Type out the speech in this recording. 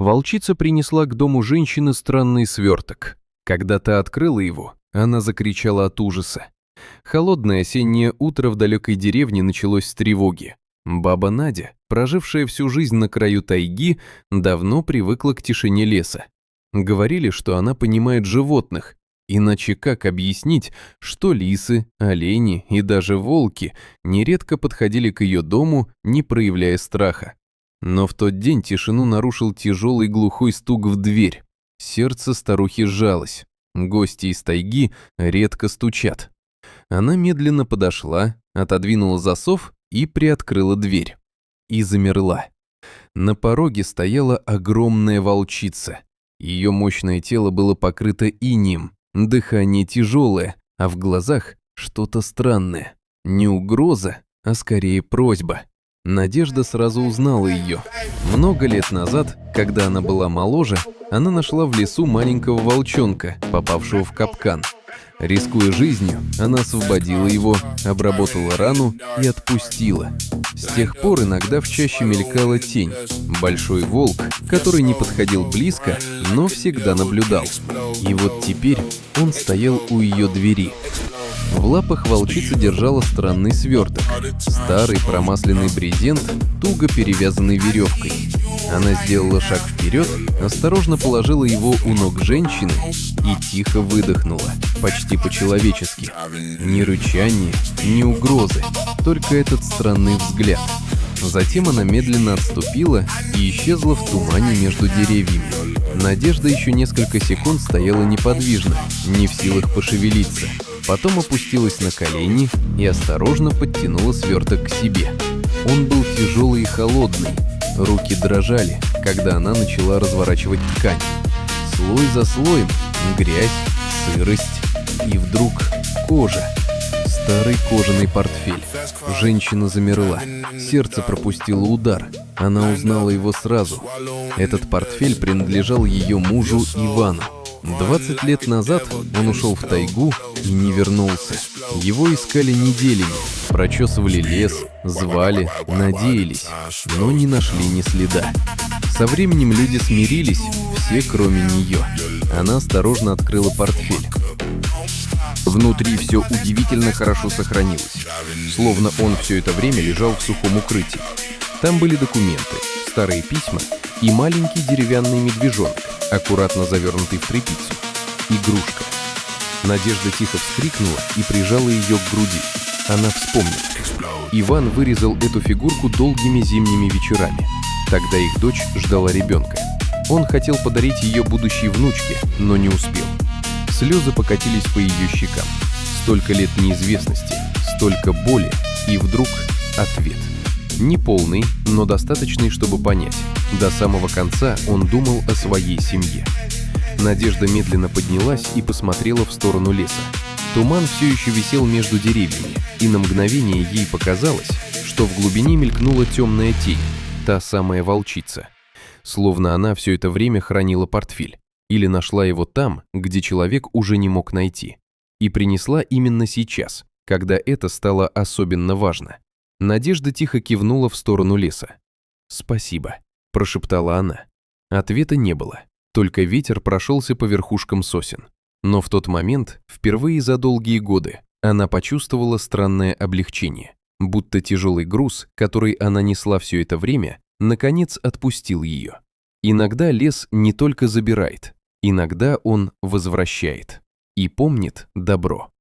Волчица принесла к дому женщины странный сверток. Когда та открыла его, она закричала от ужаса. Холодное осеннее утро в далекой деревне началось с тревоги. Баба Надя, прожившая всю жизнь на краю тайги, давно привыкла к тишине леса. Говорили, что она понимает животных, иначе как объяснить, что лисы, олени и даже волки нередко подходили к ее дому, не проявляя страха. Но в тот день тишину нарушил тяжелый глухой стук в дверь. Сердце старухи сжалось. Гости из тайги редко стучат. Она медленно подошла, отодвинула засов и приоткрыла дверь. И замерла. На пороге стояла огромная волчица. Ее мощное тело было покрыто инеем, дыхание тяжелое, а в глазах что-то странное. Не угроза, а скорее просьба. Надежда сразу узнала ее. Много лет назад, когда она была моложе, она нашла в лесу маленького волчонка, попавшего в капкан. Рискуя жизнью, она освободила его, обработала рану и отпустила. С тех пор иногда в чаще мелькала тень. Большой волк, который не подходил близко, но всегда наблюдал. И вот теперь он стоял у ее двери. В лапах волчица держала странный сверток. Старый промасленный брезент, туго перевязанный веревкой. Она сделала шаг вперед, осторожно положила его у ног женщины и тихо выдохнула, почти по-человечески. Ни рычания, ни угрозы, только этот странный взгляд. Затем она медленно отступила и исчезла в тумане между деревьями. Надежда еще несколько секунд стояла неподвижно, не в силах пошевелиться. Потом опустилась на колени и осторожно подтянула сверток к себе. Он был тяжелый и холодный. Руки дрожали, когда она начала разворачивать ткань. Слой за слоем грязь, сырость и вдруг кожа. Старый кожаный портфель. Женщина замерла. Сердце пропустило удар. Она узнала его сразу. Этот портфель принадлежал ее мужу Ивану. 20 лет назад он ушел в тайгу и не вернулся. Его искали неделями, прочесывали лес, звали, надеялись, но не нашли ни следа. Со временем люди смирились, все кроме нее. Она осторожно открыла портфель. Внутри все удивительно хорошо сохранилось, словно он все это время лежал в сухом укрытии. Там были документы, старые письма и маленький деревянный медвежонок, аккуратно завернутый в тряпицу. Игрушка. Надежда тихо вскрикнула и прижала ее к груди. Она вспомнила. Иван вырезал эту фигурку долгими зимними вечерами. Тогда их дочь ждала ребенка. Он хотел подарить ее будущей внучке, но не успел. Слезы покатились по ее щекам. Столько лет неизвестности, столько боли, и вдруг ответ. Неполный, но достаточный, чтобы понять. До самого конца он думал о своей семье. Надежда медленно поднялась и посмотрела в сторону леса. Туман все еще висел между деревьями, и на мгновение ей показалось, что в глубине мелькнула темная тень, та самая волчица. Словно она все это время хранила портфель, или нашла его там, где человек уже не мог найти, и принесла именно сейчас, когда это стало особенно важно. Надежда тихо кивнула в сторону леса. «Спасибо», – прошептала она. Ответа не было, только ветер прошелся по верхушкам сосен. Но в тот момент, впервые за долгие годы, она почувствовала странное облегчение, будто тяжелый груз, который она несла все это время, наконец отпустил ее. Иногда лес не только забирает, иногда он возвращает и помнит добро.